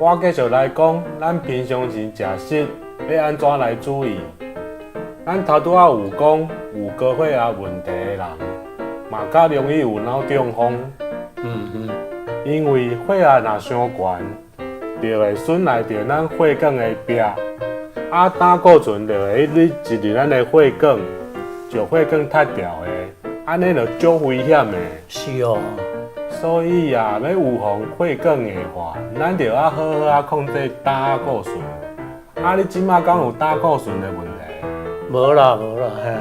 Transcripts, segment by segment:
我继续来讲，咱平常时食食要安怎来注意。咱头拄仔有讲，有高血压问题的人，嘛较容易有脑中风。因为血压若伤悬，就会损害到咱血管的壁，胆固醇就会入咱的血管，就血管塌掉的，安尼就足危险的。是哦。所以要预防血管硬化，咱就要好好控制胆固醇。你即马敢有胆固醇的问题？无啦，嘿。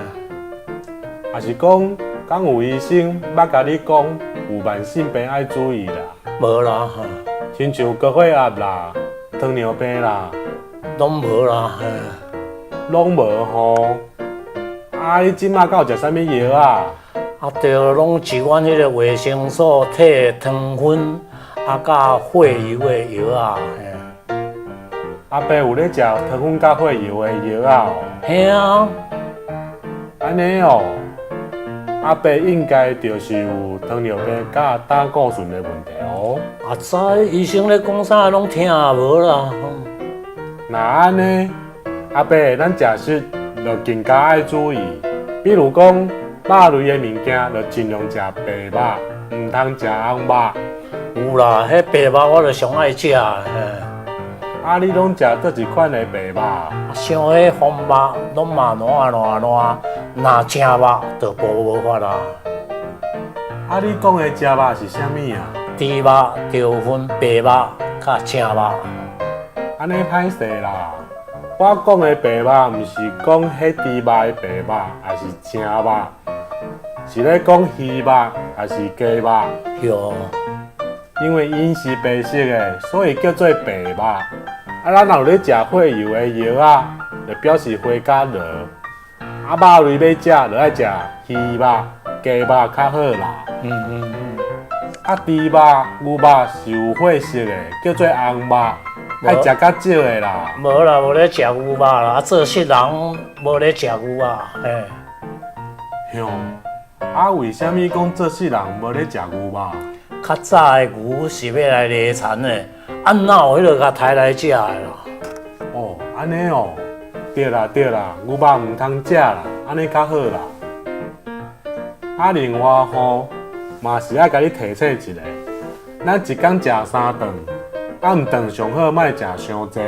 还是讲，敢有医生捌甲你讲有慢性病爱注意啦？无啦，亲像高血压啦、糖尿病啦，拢无啦，嘿。拢无吼。你即马敢有食啥物药啊？就拢一罐迄个维生素、铁、糖分，甲血油的药啊，嘿。阿伯有咧食糖分甲血油的药啊？嘿啊。安尼哦。阿伯应该就是有糖尿病甲胆固醇的问题哦。知医生咧讲啥拢听无啦。那安尼，阿伯咱食食就更加爱注意，比如讲肉类的物件，就尽量食白肉，唔通食红肉。有啦，迄白肉我就上爱食嘿。你拢食倒一款的白肉？像迄红肉，拢嘛烂，那正肉就无法啦。你讲的正肉是啥物啊？猪肉就分白肉甲正肉。安尼歹势啦！我讲的白肉，毋是讲迄猪肉的白肉，还是正肉，是咧讲鱼肉还是鸡肉？哟。因为因是白色的，所以叫做白肉。咱若有咧食血油的药啊，就表示血较弱。肉类要食，就爱食鱼肉、鸡肉较好啦。猪肉、牛肉是有血色的，叫做红肉，爱食较少的啦。无啦，无咧食牛肉啦，做事人无咧食牛肉，嘿。为什么讲做事人无咧食牛肉？较早的牛是要来犁田的，哪有迄个甲抬来食的啦？安尼哦。对啦，牛肉唔通食啦，安尼较好啦。另外吼，嘛是爱甲你提醒一下，咱一天食3顿，暗顿上好莫食伤济。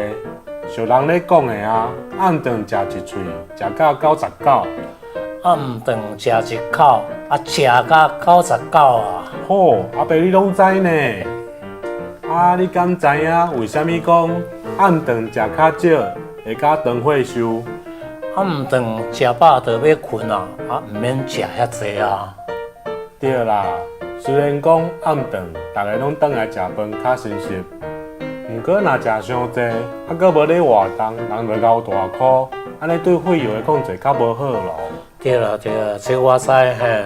像人咧讲的暗顿食一喙，食到99。暗顿食一口，食到99啊！阿伯你拢知呢？你敢知影为什么讲暗顿食较少会甲长血寿？暗顿食饱就要困啊，唔免食遐济啊。对啦，虽然讲暗顿大家拢倒来食饭较新实，不过若食伤济，搁无咧活动，人就熬大箍，安尼对血油的控制较无好咯。对啦，这我知嘿。